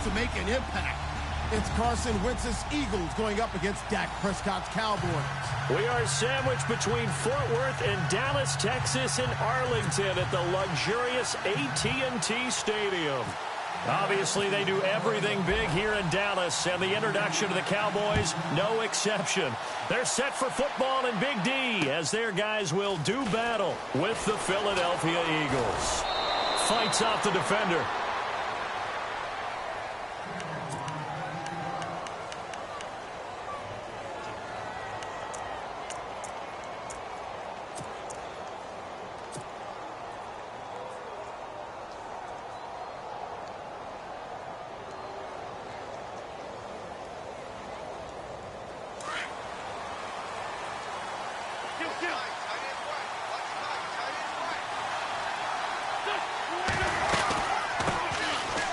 to make an impact. It's Carson Wentz's Eagles going up against Dak Prescott's Cowboys. We are sandwiched between Fort Worth and Dallas, Texas, and Arlington at the luxurious AT&T Stadium. Obviously, they do everything big here in Dallas, and the introduction to the Cowboys, no exception. They're set for football in Big D as their guys will do battle with the Philadelphia Eagles. Fights off the defender.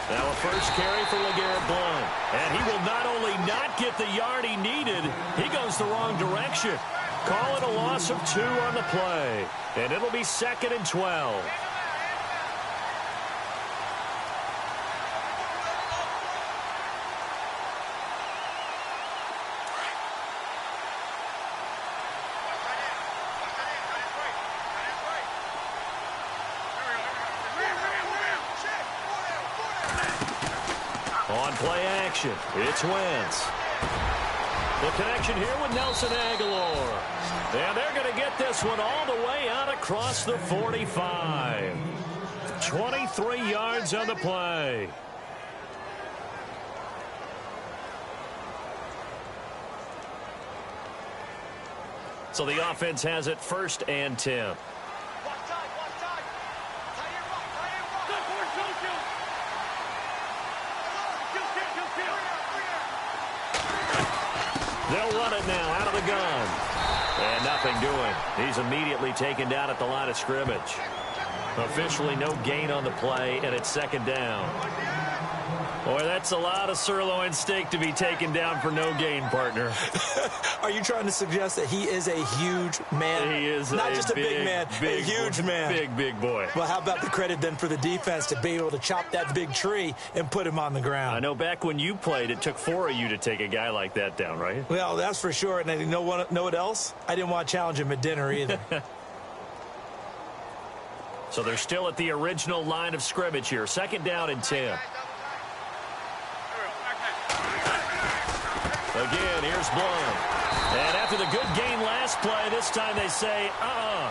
Now a first carry for LeGarrette Blount. And he will not only not get the yard he needed, he goes the wrong direction. Call it a loss of 2 on the play. And it'll be 2nd and 12. On play action, it's Wentz. The connection here with Nelson Aguilar. And they're going to get this one all the way out across the 45. 23 yards on the play. So the offense has it 1st and 10. They'll run it now out of the gun. And nothing doing. He's immediately taken down at the line of scrimmage. Officially no gain on the play, and it's 2nd down. Boy, that's a lot of sirloin steak to be taken down for no gain, partner. Are you trying to suggest that he is a huge man? He is not just a big man, a huge man. Big boy. Well, how about the credit then for the defense to be able to chop that big tree and put him on the ground? I know back when you played, it took 4 of you to take a guy like that down, right? Well, that's for sure. And you know what else? I didn't want to challenge him at dinner either. So they're still at the original line of scrimmage here. 2nd down and 10. Again, here's Blount. And after the good gain last play, this time they say,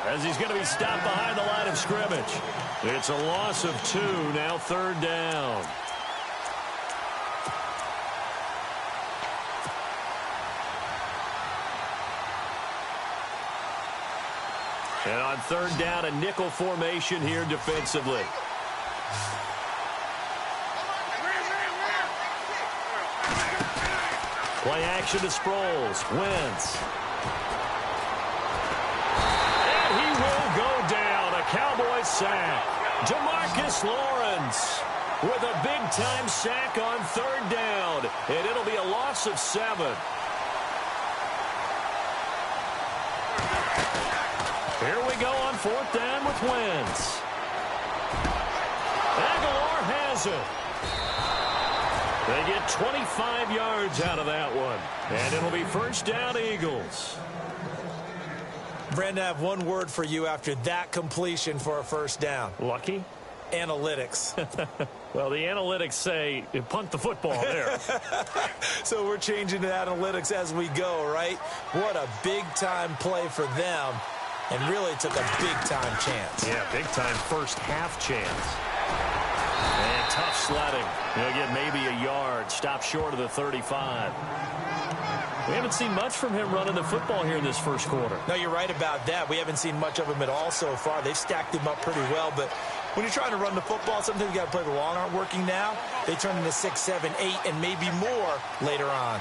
as he's going to be stopped behind the line of scrimmage. It's a loss of 2, now 3rd down. And on 3rd down, a nickel formation here defensively. Play action to Sproles. Wentz. And he will go down. A Cowboys sack. Demarcus Lawrence with a big-time sack on 3rd down. And it'll be a loss of 7. Here we go on 4th down with Wentz. Aguilar has it. They get 25 yards out of that one. And it'll be 1st down, Eagles. Brandon, I have one word for you after that completion for a 1st down. Lucky? Analytics. Well, the analytics say you punt the football there. So we're changing to analytics as we go, right? What a big-time play for them. And really took a big-time chance. Yeah, big-time first half chance. And tough sledding. He'll get maybe a yard. Stop short of the 35. We haven't seen much from him running the football here in this 1st quarter. No, you're right about that. We haven't seen much of him at all so far. They've stacked him up pretty well. But when you're trying to run the football, sometimes you got to play the long arm working now. They turn into 6, 7, 8, and maybe more later on.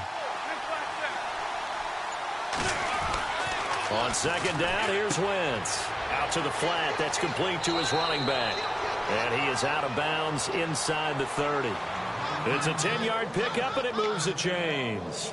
On 2nd down, here's Wentz. Out to the flat. That's complete to his running back. And he is out of bounds inside the 30. It's a 10-yard pickup, and it moves the chains.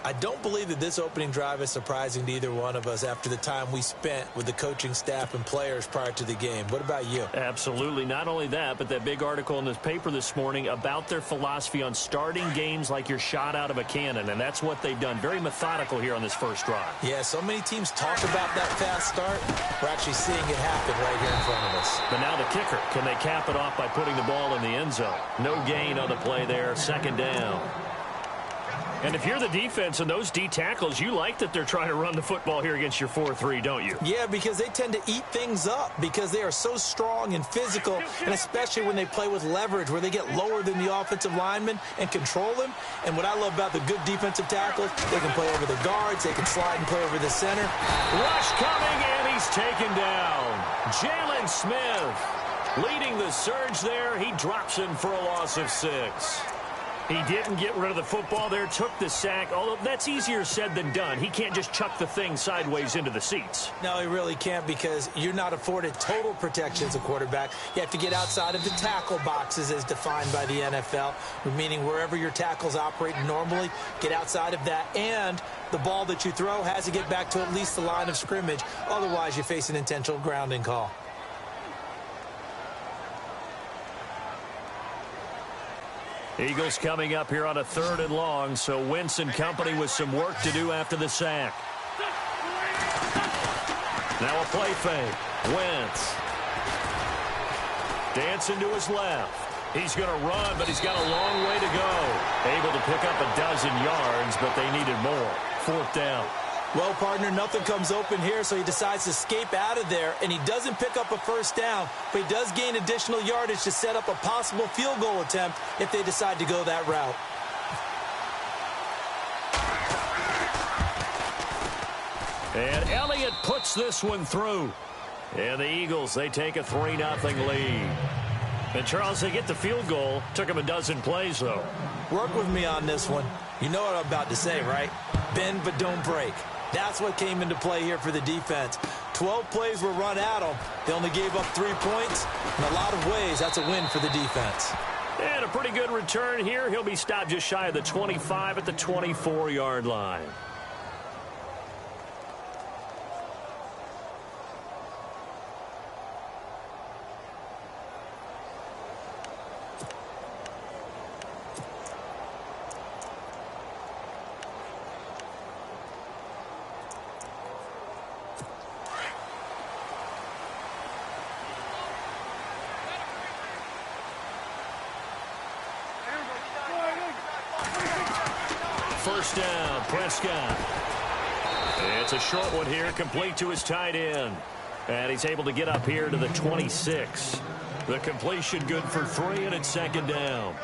I don't believe that this opening drive is surprising to either one of us after the time we spent with the coaching staff and players prior to the game. What about you? Absolutely. Not only that, but that big article in the paper this morning about their philosophy on starting games like you're shot out of a cannon, and that's what they've done. Very methodical here on this first drive. Yeah, so many teams talk about that fast start. We're actually seeing it happen right here in front of us. But now the kicker. Can they cap it off by putting the ball in the end zone? No gain on the play there. Second down. And if you're the defense and those D tackles, you like that they're trying to run the football here against your 4-3, don't you? Yeah, because they tend to eat things up because they are so strong and physical, and especially when they play with leverage where they get lower than the offensive lineman and control them. And what I love about the good defensive tackles, they can play over the guards, they can slide and play over the center. Rush coming, and he's taken down. Jalen Smith leading the surge there. He drops in for a loss of 6. He didn't get rid of the football there, took the sack, although that's easier said than done. He can't just chuck the thing sideways into the seats. No, he really can't because you're not afforded total protection as a quarterback. You have to get outside of the tackle boxes as defined by the NFL, meaning wherever your tackles operate normally, get outside of that, and the ball that you throw has to get back to at least the line of scrimmage. Otherwise, you face an intentional grounding call. Eagles coming up here on a 3rd and long, so Wentz and company with some work to do after the sack. Now a play fake. Wentz. Dancing to his left. He's going to run, but he's got a long way to go. Able to pick up a dozen yards, but they needed more. 4th down. Well, partner, nothing comes open here, so he decides to escape out of there, and he doesn't pick up a 1st down, but he does gain additional yardage to set up a possible field goal attempt if they decide to go that route. And Elliott puts this one through. And the Eagles, they take a 3-0 lead. And, Charles, they get the field goal. Took them a dozen plays, though. Work with me on this one. You know what I'm about to say, right? Bend but don't break. That's what came into play here for the defense. 12 plays were run at them. They only gave up 3 points. In a lot of ways, that's a win for the defense. And a pretty good return here. He'll be stopped just shy of the 25 at the 24-yard line. First down, Prescott. It's a short one here, complete to his tight end. And he's able to get up here to the 26. The completion good for 3, and it's 2nd down.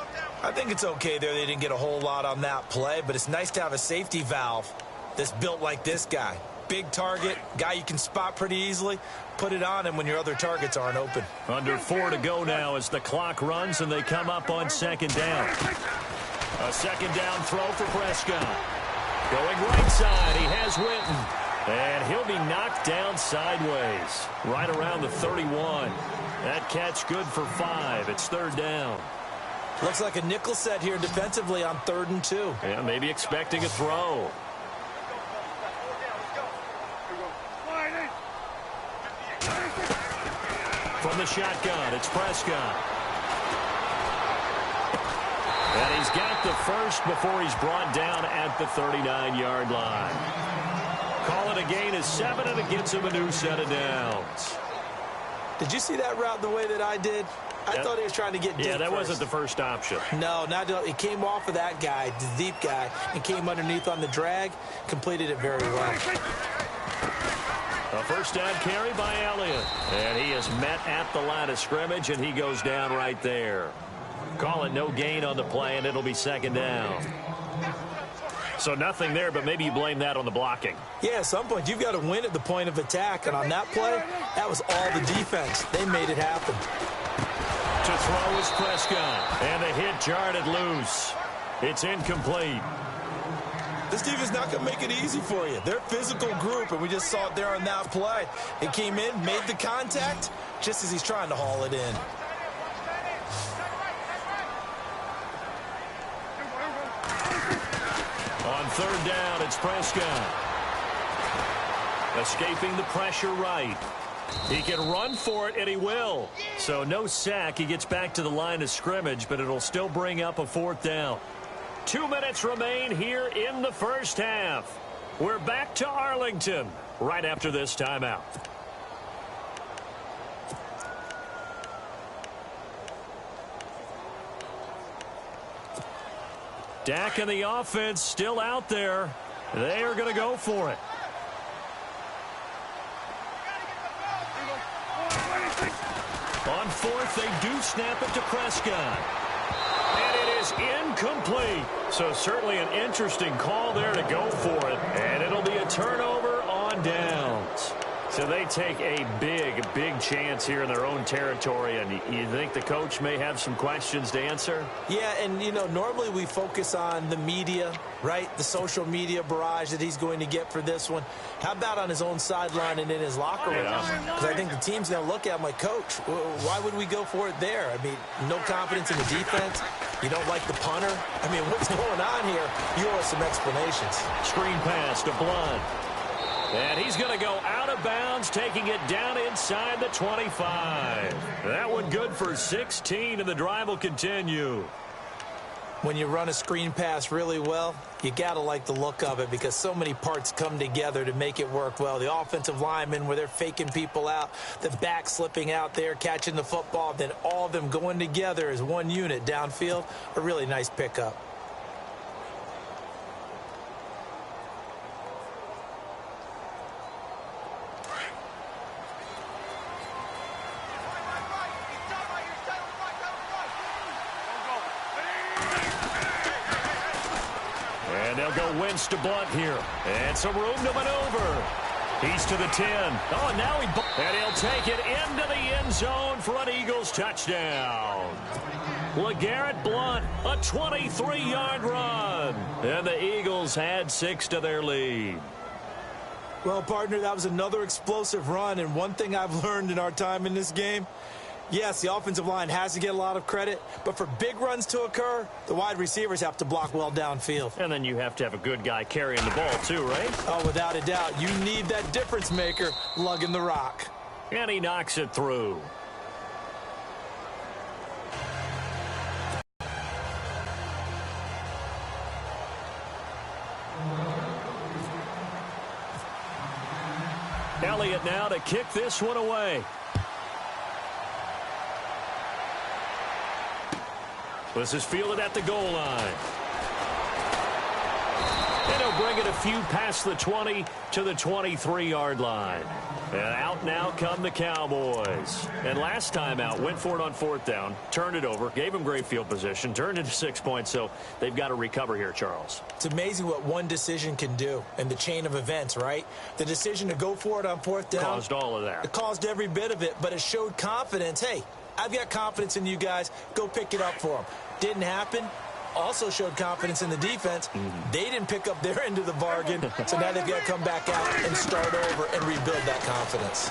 I think it's okay there. They didn't get a whole lot on that play, but it's nice to have a safety valve that's built like this guy. Big target, guy you can spot pretty easily. Put it on him when your other targets aren't open. Under 4 to go now as the clock runs, and they come up on 2nd down. A 2nd down throw for Prescott. Going right side, he has Winton. And he'll be knocked down sideways, right around the 31. That catch good for 5. It's 3rd down. Looks like a nickel set here defensively on 3rd and 2. Yeah, maybe expecting a throw. From the shotgun, it's Prescott. And he's got the first before he's brought down at the 39-yard line. Call it a gain of 7, and it gets him a new set of downs. Did you see that route the way that I did? I thought he was trying to get deep. Yeah, that first. wasn't the first option. No, it came off of that guy, the deep guy, and came underneath on the drag. Completed it very well. A first down carry by Elliott. And he is met at the line of scrimmage, and he goes down right there. Call it no gain on the play, and it'll be 2nd down. So nothing there, but maybe you blame that on the blocking. Yeah, at some point, you've got to win at the point of attack. And on that play, that was all the defense. They made it happen. To throw is Prescott. And the hit jarred it loose. It's incomplete. This defense not going to make it easy for you. They're a physical group, and we just saw it there on that play. It came in, made the contact, just as he's trying to haul it in. On third down, it's Prescott. Escaping the pressure right. He can run for it, and he will. So no sack. He gets back to the line of scrimmage, but it'll still bring up a fourth down. 2 minutes remain here in the first half. We're back to Arlington right after this timeout. Dak and the offense still out there. They are going to go for it. On fourth, they do snap it to Prescott. And it is incomplete. So certainly an interesting call there to go for it. And it'll be a turnover on downs. So they take a big chance here in their own territory. And you think the coach may have some questions to answer? Yeah, and, you know, normally we focus on the media, right? The social media barrage that he's going to get for this one. How about on his own sideline and in his locker room? Because I think the team's going to look at him like, Coach, why would we go for it there? I mean, no confidence in the defense. You don't like the punter. I mean, what's going on here? You owe us some explanations. Screen pass to Blunt. And he's going to go out of bounds, taking it down inside the 25. That one good for 16, and the drive will continue. When you run a screen pass really well, you got to like the look of it because so many parts come together to make it work well. The offensive linemen, where they're faking people out, the back slipping out there, catching the football, then all of them going together as one unit downfield, a really nice pickup. Wentz to Blunt here. And some room to maneuver. He's to the 10. Oh, now and he'll take it into the end zone for an Eagles touchdown. LeGarrette Blunt, a 23-yard run. And the Eagles had 6 to their lead. Well, partner, that was another explosive run. And one thing I've learned in our time in this game, yes, the offensive line has to get a lot of credit, but for big runs to occur, the wide receivers have to block well downfield. And then you have to have a good guy carrying the ball too, right? Oh, without a doubt. You need that difference maker lugging the rock. And he knocks it through. Elliott now to kick this one away. This is fielded at the goal line. And he'll bring it a few past the 20 to the 23-yard line. And out now come the Cowboys. And last time out, went for it on fourth down, turned it over, gave him great field position, turned it to 6 points, so they've got to recover here, Charles. It's amazing what one decision can do in the chain of events, right? The decision to go for it on fourth down. Caused all of that. It caused every bit of it, but it showed confidence. Hey, I've got confidence in you guys. Go pick it up for them. Didn't happen. Also showed confidence in the defense. They didn't pick up their end of the bargain, so now they've got to come back out and start over and rebuild that confidence.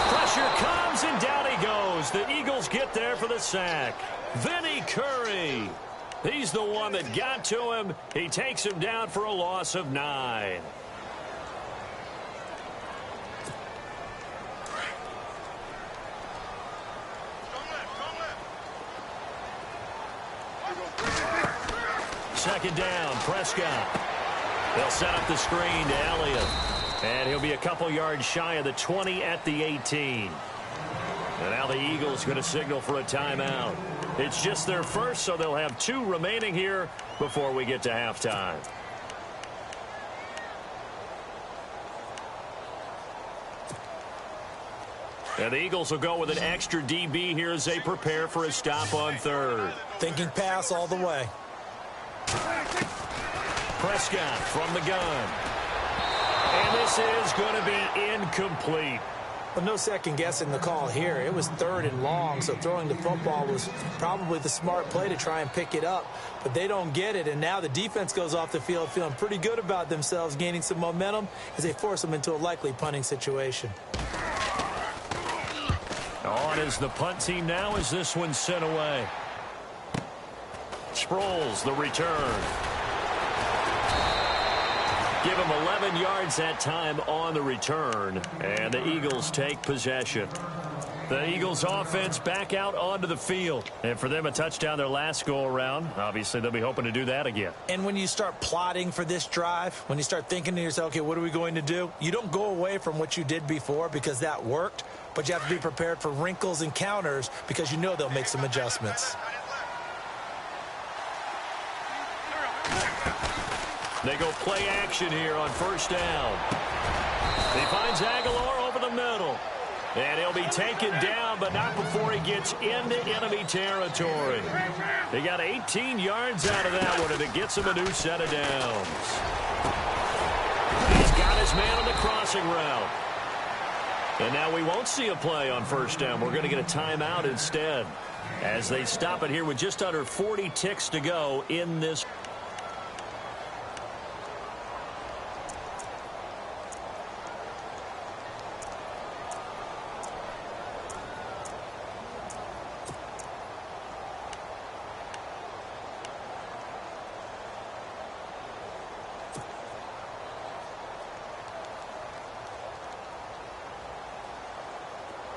Pressure comes, and down he goes. The Eagles get there for the sack. Vinny Curry. He's the one that got to him. He takes him down for a loss of 9. Second down, Prescott. They'll set up the screen to Elliott. And he'll be a couple yards shy of the 20 at the 18. And now the Eagles going to signal for a timeout. It's just their first, so they'll have 2 remaining here before we get to halftime. And the Eagles will go with an extra DB here as they prepare for a stop on third. Thinking pass all the way. Prescott from the gun. And this is going to be incomplete. Well, no second guessing the call here. It was 3rd and long, so throwing the football was probably the smart play to try and pick it up. But they don't get it, and now the defense goes off the field feeling pretty good about themselves, gaining some momentum as they force them into a likely punting situation. On is the punt team now as this one's sent away. Sproles, the return. Give him 11 yards that time on the return, and the Eagles take possession. The Eagles offense back out onto the field. And for them, a touchdown their last go-around. Obviously, they'll be hoping to do that again. And when you start plotting for this drive, when you start thinking to yourself, okay, what are we going to do? You don't go away from what you did before because that worked, but you have to be prepared for wrinkles and counters because you know they'll make some adjustments. They go play action here on first down. He finds Aguilar over the middle. And he'll be taken down, but not before he gets into enemy territory. He got 18 yards out of that one, and it gets him a new set of downs. He's got his man on the crossing route. And now we won't see a play on first down. We're going to get a timeout instead as they stop it here with just under 40 ticks to go in this.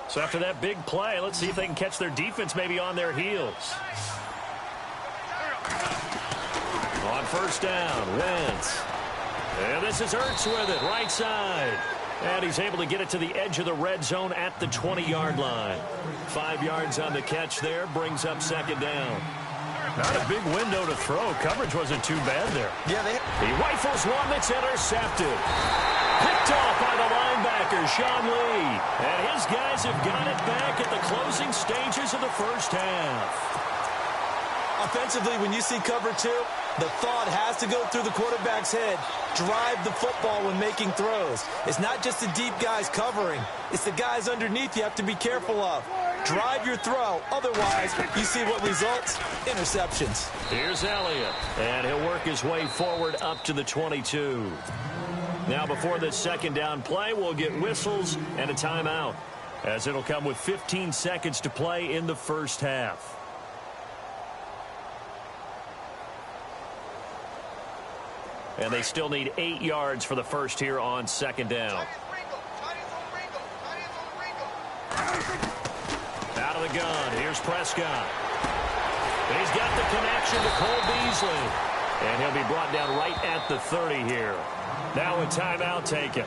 So after that big play, let's see if they can catch their defense maybe on their heels. On first down, Wentz. And this is Ertz with it, right side. And he's able to get it to the edge of the red zone at the 20-yard line. 5 yards on the catch there, brings up second down. Not a big window to throw. Coverage wasn't too bad there. Yeah, he rifles one that's intercepted. Picked off by the linebacker, Sean Lee. And his guys have got it back at the closing stages of the first half. Offensively, when you see cover two, the thought has to go through the quarterback's head. Drive the football when making throws. It's not just the deep guys covering. It's the guys underneath you have to be careful of. Drive your throw. Otherwise, you see what results? Interceptions. Here's Elliott. And he'll work his way forward up to the 22. Now before this second down play, we'll get whistles and a timeout, as it'll come with 15 seconds to play in the first half. And they still need 8 yards for the first here on second down. Out of the gun, here's Prescott. He's got the connection to Cole Beasley. And he'll be brought down right at the 30 here. Now a timeout taken.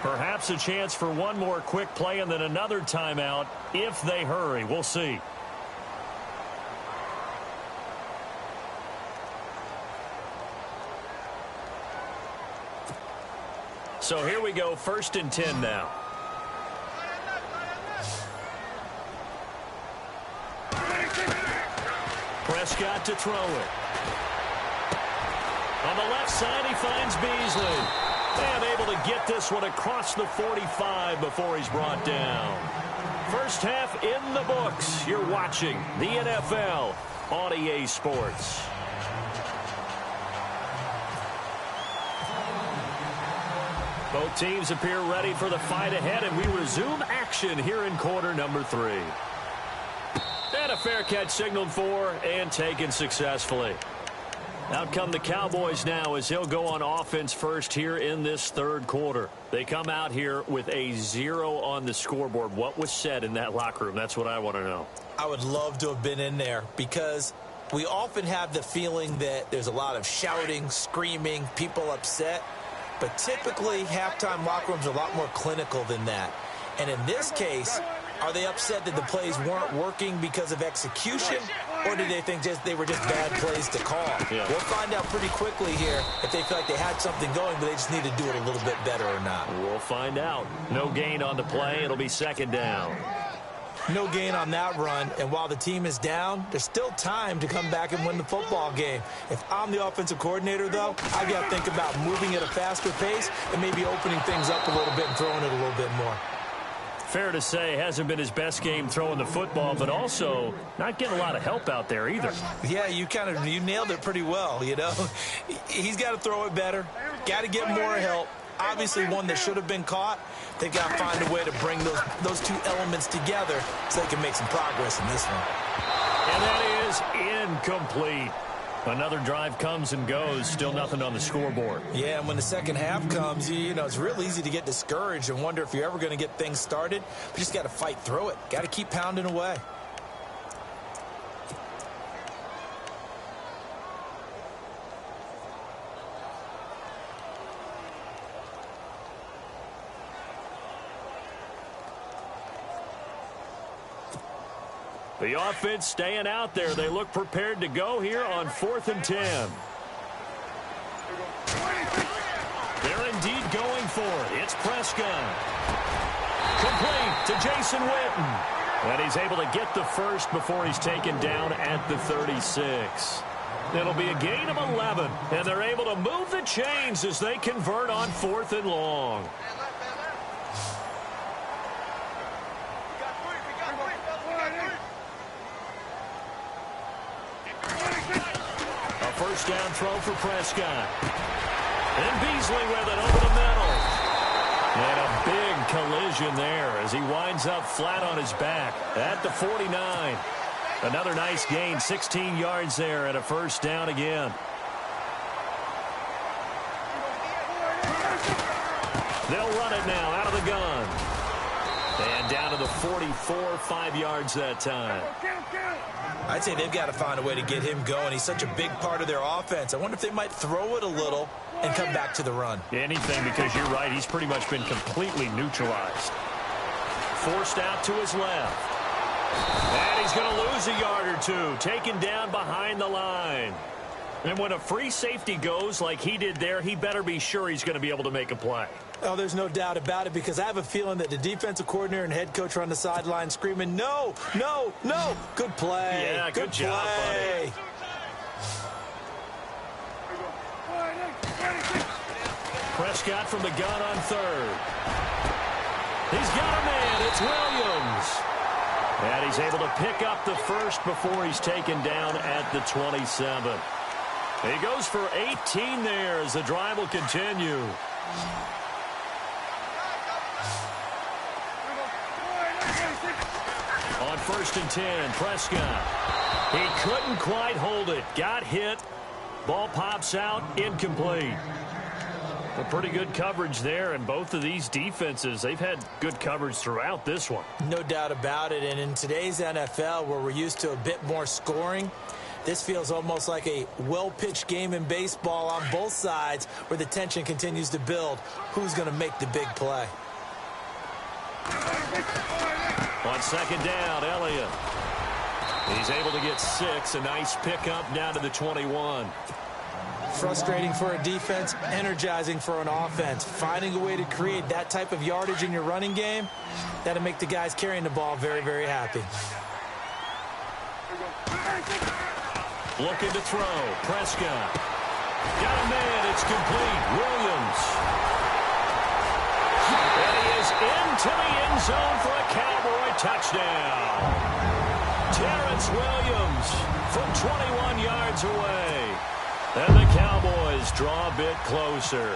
Perhaps a chance for one more quick play and then another timeout if they hurry. We'll see. So here we go, 1st and 10 now. Prescott to throw it. On the left side, he finds Beasley. And able to get this one across the 45 before he's brought down. First half in the books. You're watching the NFL on EA Sports. Both teams appear ready for the fight ahead, and we resume action here in quarter number 3. And a fair catch signaled for and taken successfully. Out come the Cowboys now as he'll go on offense first here in this third quarter. They come out here with a 0 on the scoreboard. What was said in that locker room? That's what I want to know. I would love to have been in there because we often have the feeling that there's a lot of shouting, screaming, people upset. But typically, halftime locker rooms are a lot more clinical than that. And in this case, are they upset that the plays weren't working because of execution, or do they think they were just bad plays to call? Yeah. We'll find out pretty quickly here if they feel like they had something going, but they just need to do it a little bit better or not. We'll find out. No gain on the play. It'll be second down. No gain on that run, and while the team is down, there's still time to come back and win the football game. If I'm the offensive coordinator, though, I got to think about moving at a faster pace and maybe opening things up a little bit and throwing it a little bit more. Fair to say, hasn't been his best game throwing the football, but also not getting a lot of help out there either. Yeah, you nailed it pretty well, you know. He's got to throw it better, got to get more help. Obviously one that should have been caught. They've got to find a way to bring those two elements together so they can make some progress in this one. And that is incomplete. Another drive comes and goes, still nothing on the scoreboard. Yeah, and when the second half comes, you know, it's real easy to get discouraged and wonder if you're ever going to get things started. But you just got to fight through it. Got to keep pounding away. The offense staying out there. They look prepared to go here on 4th and 10. They're indeed going for it. It's Prescott. Complete to Jason Witten. And he's able to get the first before he's taken down at the 36. It'll be a gain of 11. And they're able to move the chains as they convert on 4th and long. First down throw for Prescott. And Beasley with it over the middle. And a big collision there as he winds up flat on his back at the 49. Another nice gain, 16 yards there and a first down again. They'll run it now out of the gun. And down to the 44, 5 yards that time. I'd say they've got to find a way to get him going. He's such a big part of their offense. I wonder if they might throw it a little and come back to the run. Anything, because you're right. He's pretty much been completely neutralized. Forced out to his left. And he's going to lose a yard or two. Taken down behind the line. And when a free safety goes like he did there, he better be sure he's going to be able to make a play. Oh, there's no doubt about it, because I have a feeling that the defensive coordinator and head coach are on the sideline screaming, no, no, no. Good play. Yeah, good job, buddy. Prescott from the gun on 3rd. He's got a man. It's Williams. And he's able to pick up the first before he's taken down at the 27. He goes for 18 there as the drive will continue. On 1st and 10, Prescott. He couldn't quite hold it. Got hit. Ball pops out. Incomplete. A pretty good coverage there, and both of these defenses, they've had good coverage throughout this one. No doubt about it, and in today's NFL, where we're used to a bit more scoring, this feels almost like a well-pitched game in baseball on both sides where the tension continues to build. Who's going to make the big play? On 2nd down, Elliott. He's able to get 6. A nice pickup down to the 21. Frustrating for a defense, energizing for an offense. Finding a way to create that type of yardage in your running game, that'll make the guys carrying the ball very, very happy. Looking to throw. Prescott. Got a man. It's complete. Williams. And he is into the end zone for a Cowboy touchdown. Terrence Williams from 21 yards away. And the Cowboys draw a bit closer.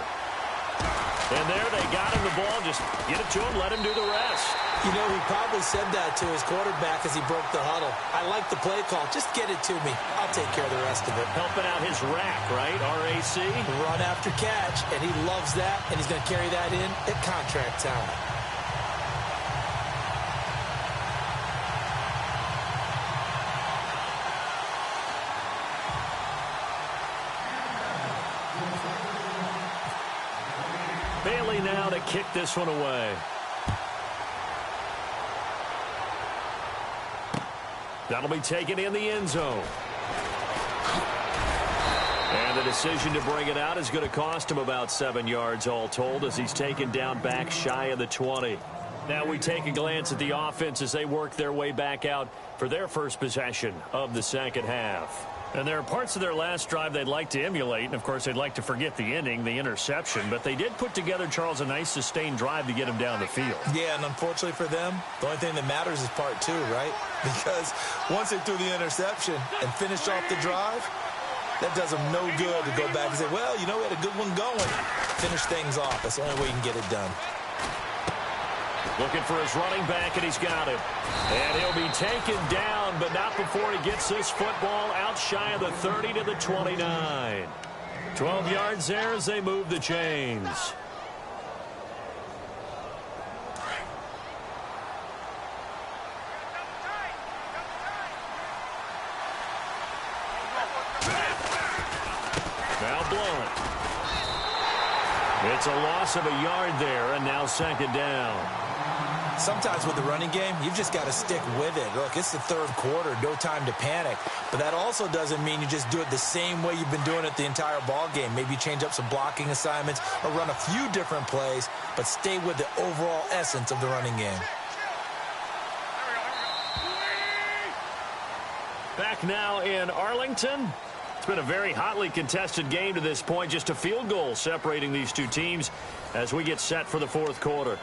And there they got him the ball. Just get it to him, let him do the rest. You know, he probably said that to his quarterback as he broke the huddle. I like the play call. Just get it to me. I'll take care of the rest of it. Helping out his rack, right? RAC. Run after catch, and he loves that, and he's going to carry that in at contract talent. Bailey now to kick this one away. That'll be taken in the end zone. And the decision to bring it out is going to cost him about 7 yards all told as he's taken down back shy of the 20. Now we take a glance at the offense as they work their way back out for their first possession of the second half. And there are parts of their last drive they'd like to emulate, and of course they'd like to forget the inning, the interception, but they did put together, Charles, a nice sustained drive to get him down the field. Yeah, and unfortunately for them, the only thing that matters is part 2, right? Because once they threw the interception and finished off the drive, that does them no good to go back and say, well, you know, we had a good one going. Finish things off. That's the only way you can get it done. Looking for his running back, and he's got him. And he'll be taken down, but not before he gets this football out shy of the 30 to the 29. 12 yards there as they move the chains. Now Blunt. It's a loss of a yard there, and now second down. Sometimes with the running game, you've just got to stick with it. Look, it's the third quarter, no time to panic. But that also doesn't mean you just do it the same way you've been doing it the entire ball game. Maybe change up some blocking assignments or run a few different plays, but stay with the overall essence of the running game. Back now in Arlington. It's been a very hotly contested game to this point. Just a field goal separating these two teams as we get set for the fourth quarter.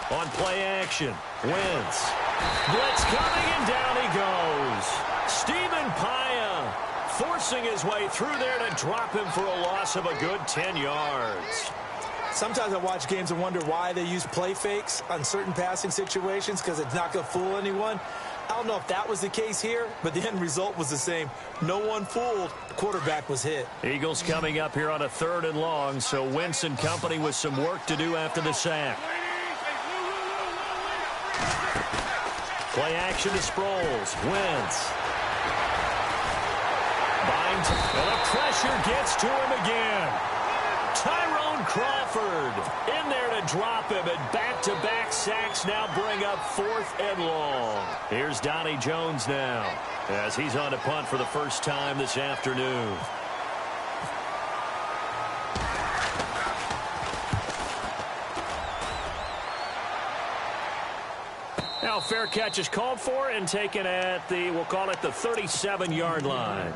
On play action, Wentz. Blitz coming, and down he goes. Stephen Paya forcing his way through there to drop him for a loss of a good 10 yards. Sometimes I watch games and wonder why they use play fakes on certain passing situations, because it's not going to fool anyone. I don't know if that was the case here, but the end result was the same. No one fooled. The quarterback was hit. Eagles coming up here on a 3rd and long, so Wentz and company with some work to do after the sack. Play action to Sproles. Wentz. And the pressure gets to him again. Tyrone Crawford in there to drop him, and back-to-back sacks now bring up 4th and long. Here's Donnie Jones now as he's on to punt for the first time this afternoon. Now fair catch is called for and taken at the, we'll call it the 37-yard line.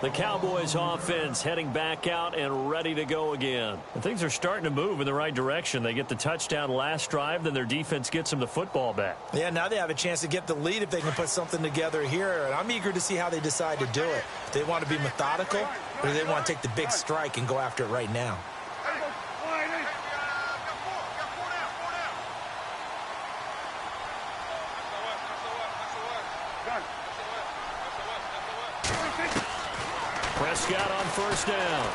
The Cowboys offense heading back out and ready to go again. And things are starting to move in the right direction. They get the touchdown last drive, then their defense gets them the football back. Yeah, now they have a chance to get the lead if they can put something together here. And I'm eager to see how they decide to do it. Do they want to be methodical, or do they want to take the big strike and go after it right now? Prescott on first down.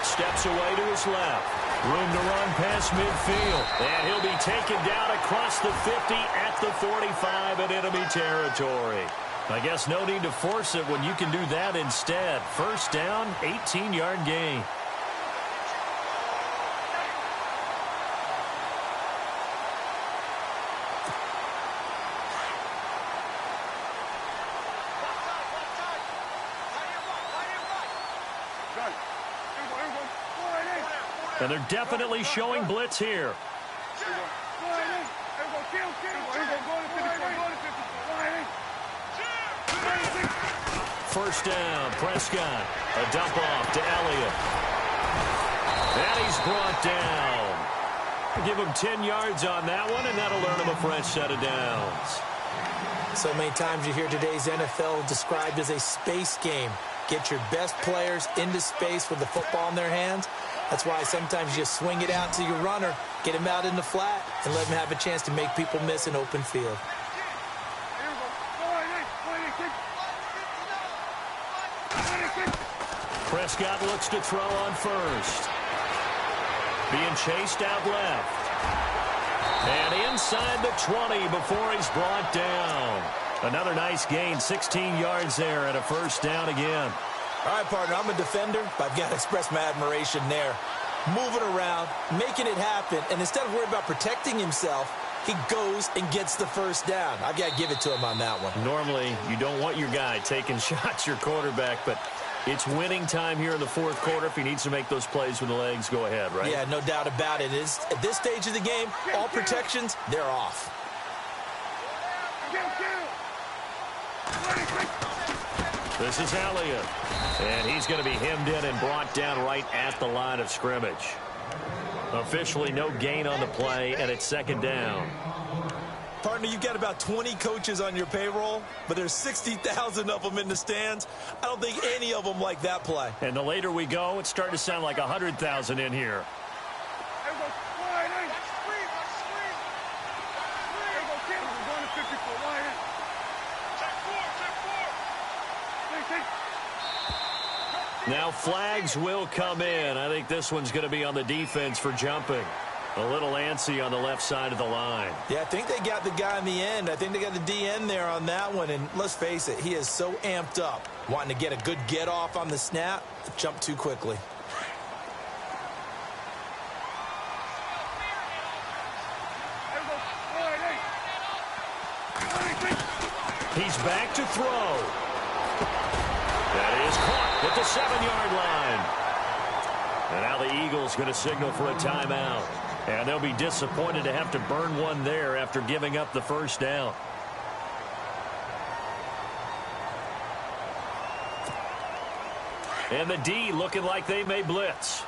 Steps away to his left. Room to run past midfield. And he'll be taken down across the 50 at the 45 in enemy territory. I guess no need to force it when you can do that instead. First down, 18-yard gain. And they're definitely showing blitz here. First down, Prescott. A dump off to Elliott. And he's brought down. Give him 10 yards on that one, and that'll earn him a fresh set of downs. So many times you hear today's NFL described as a space game. Get your best players into space with the football in their hands. That's why sometimes you swing it out to your runner, get him out in the flat, and let him have a chance to make people miss an open field. Prescott looks to throw on first. Being chased out left. And inside the 20 before he's brought down. Another nice gain, 16 yards there, and a first down again. All right, partner, I'm a defender, but I've got to express my admiration there. Moving around, making it happen, and instead of worrying about protecting himself, he goes and gets the first down. I've got to give it to him on that one. Normally, you don't want your guy taking shots, your quarterback, but It's winning time here in the fourth quarter. If he needs to make those plays with the legs, go ahead, right? Yeah, no doubt about it. At this stage of the game, all protections, they're off. This is Elliott. And he's going to be hemmed in and brought down right at the line of scrimmage. Officially no gain on the play, and it's second down. Partner, you've got about 20 coaches on your payroll, but there's 60,000 of them in the stands. I don't think any of them like that play. And the later we go, it's starting to sound like 100,000 in here. Now flags will come in. I think this one's going to be on the defense for jumping. A little antsy on the left side of the line. Yeah, I think they got the guy in the end. I think they got the DN there on that one. And let's face it, he is so amped up, wanting to get a good get off on the snap, jump too quickly. He's back to throw. That is caught at the 7-yard line. And now the Eagles going to signal for a timeout. And they'll be disappointed to have to burn one there after giving up the first down. And the D looking like they may blitz.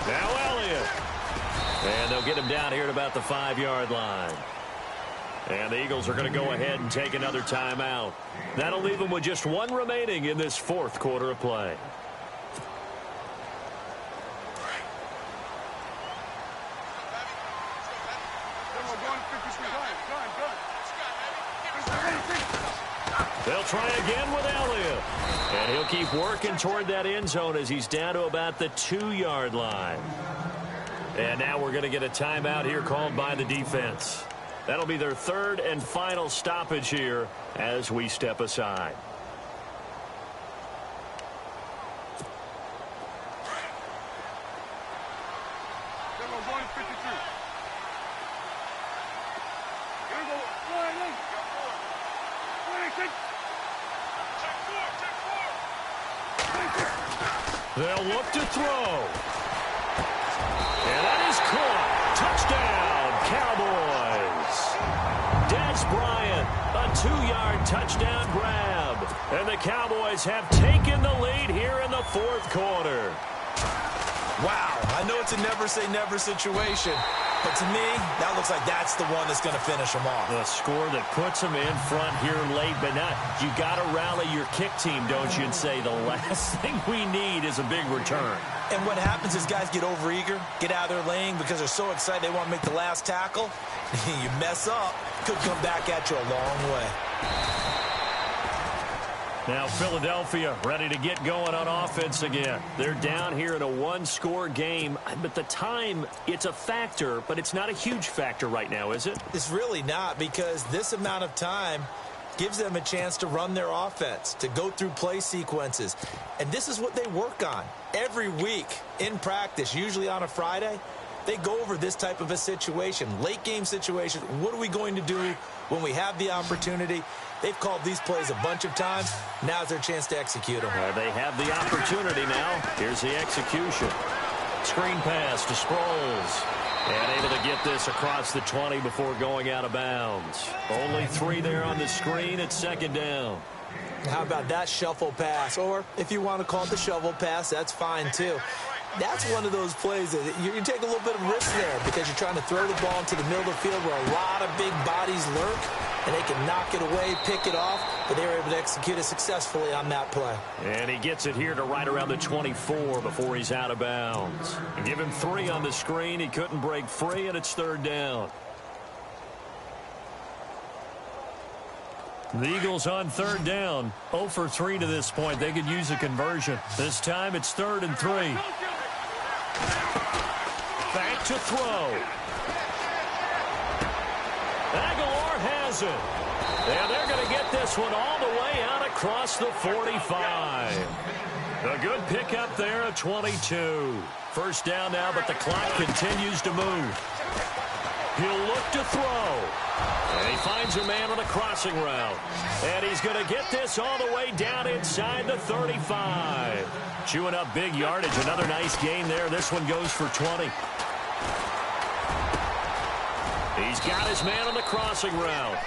Now Elliott. And they'll get him down here at about the 5-yard line. And the Eagles are going to go ahead and take another timeout. That'll leave them with just one remaining in this fourth quarter of play. They'll try again with Elliott. And he'll keep working toward that end zone as he's down to about the 2-yard line. And now we're going to get a timeout here called by the defense. That'll be their third and final stoppage here as we step aside. They'll look to throw. And that is caught. Touchdown, Cowboys. Des Bryant, a 2-yard touchdown grab. And the Cowboys have taken the lead here in the fourth quarter. Wow, I know it's a never-say-never situation, but to me, that looks like that's the one that's going to finish them off. A score that puts them in front here late, but not. You got to rally your kick team, don't you, and say the last thing we need is a big return. And what happens is guys get overeager, get out of their lane because they're so excited they want to make the last tackle. You mess up, could come back at you a long way. Now Philadelphia ready to get going on offense again. They're down here in a one-score game, but the time, it's a factor, but it's not a huge factor right now, is it? It's really not, because this amount of time gives them a chance to run their offense, to go through play sequences. And this is what they work on every week in practice, usually on a Friday. They go over this type of a situation, late game situation. What are we going to do when we have the opportunity? They've called these plays a bunch of times. Now's their chance to execute them. They have the opportunity now. Here's the execution. Screen pass to Sproles. And able to get this across the 20 before going out of bounds. Only 3 there on the screen at second down. How about that shuffle pass? Or if you want to call it the shovel pass, that's fine too. That's one of those plays that you take a little bit of risk there because you're trying to throw the ball into the middle of the field where a lot of big bodies lurk, and they can knock it away, pick it off, but they were able to execute it successfully on that play. And he gets it here to right around the 24 before he's out of bounds. Give him 3 on the screen. He couldn't break free, and it's third down. The Eagles on third down, 0 for 3 to this point. They could use a conversion. This time it's 3rd and 3. Back to throw. Aguilar has it. And they're going to get this one all the way out across the 45. A good pickup there at 22. First down now, but the clock continues to move. He'll look to throw. And he finds a man on a crossing route. And he's going to get this all the way down inside the 35. Chewing up big yardage. Another nice gain there. This one goes for 20. He's got his man on the crossing route.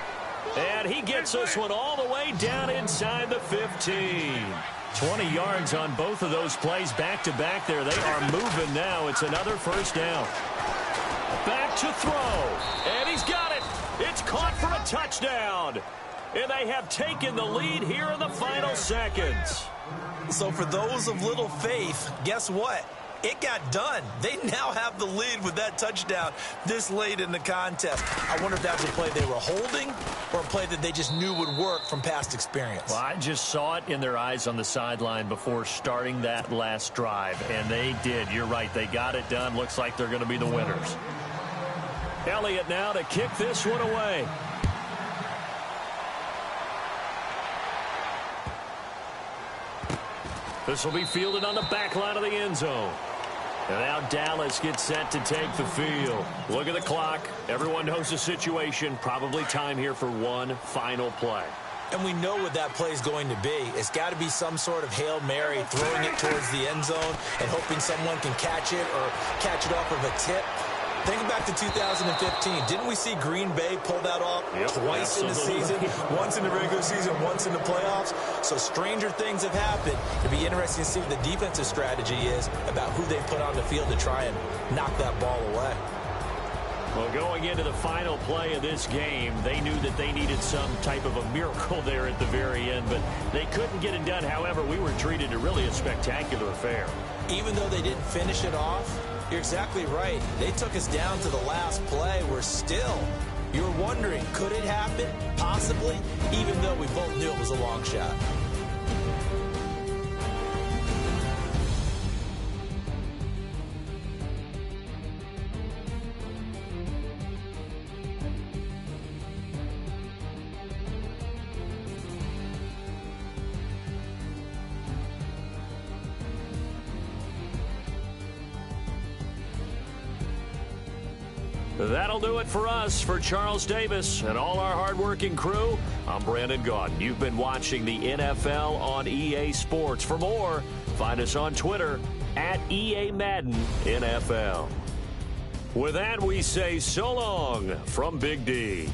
And he gets this one all the way down inside the 15. 20 yards on both of those plays back-to-back there. They are moving now. It's another first down. Back to throw. And he's got it. It's caught for a touchdown. And they have taken the lead here in the final seconds. So for those of little faith, guess what? It got done. They now have the lead with that touchdown this late in the contest. I wonder if that was a play they were holding or a play that they just knew would work from past experience. Well, I just saw it in their eyes on the sideline before starting that last drive, and they did. You're right. They got it done. Looks like they're going to be the winners. Elliott now to kick this one away. This will be fielded on the back line of the end zone. And now Dallas gets set to take the field. Look at the clock. Everyone knows the situation. Probably time here for one final play. And we know what that play is going to be. It's got to be some sort of Hail Mary, throwing it towards the end zone and hoping someone can catch it or catch it off of a tip. Think back to 2015. Didn't we see Green Bay pull that off twice in the season? Once in the regular season, once in the playoffs. So stranger things have happened. It'd be interesting to see what the defensive strategy is about who they put on the field to try and knock that ball away. Well, going into the final play of this game, they knew that they needed some type of a miracle there at the very end, but they couldn't get it done. However, we were treated to really a spectacular affair. Even though they didn't finish it off, you're exactly right. They took us down to the last play. We're still, you're wondering, could it happen? Possibly, even though we both knew it was a long shot. That'll do it for us. For Charles Davis and all our hardworking crew, I'm Brandon Gaudin. You've been watching the NFL on EA Sports. For more, find us on Twitter at EA Madden NFL. With that, we say so long from Big D.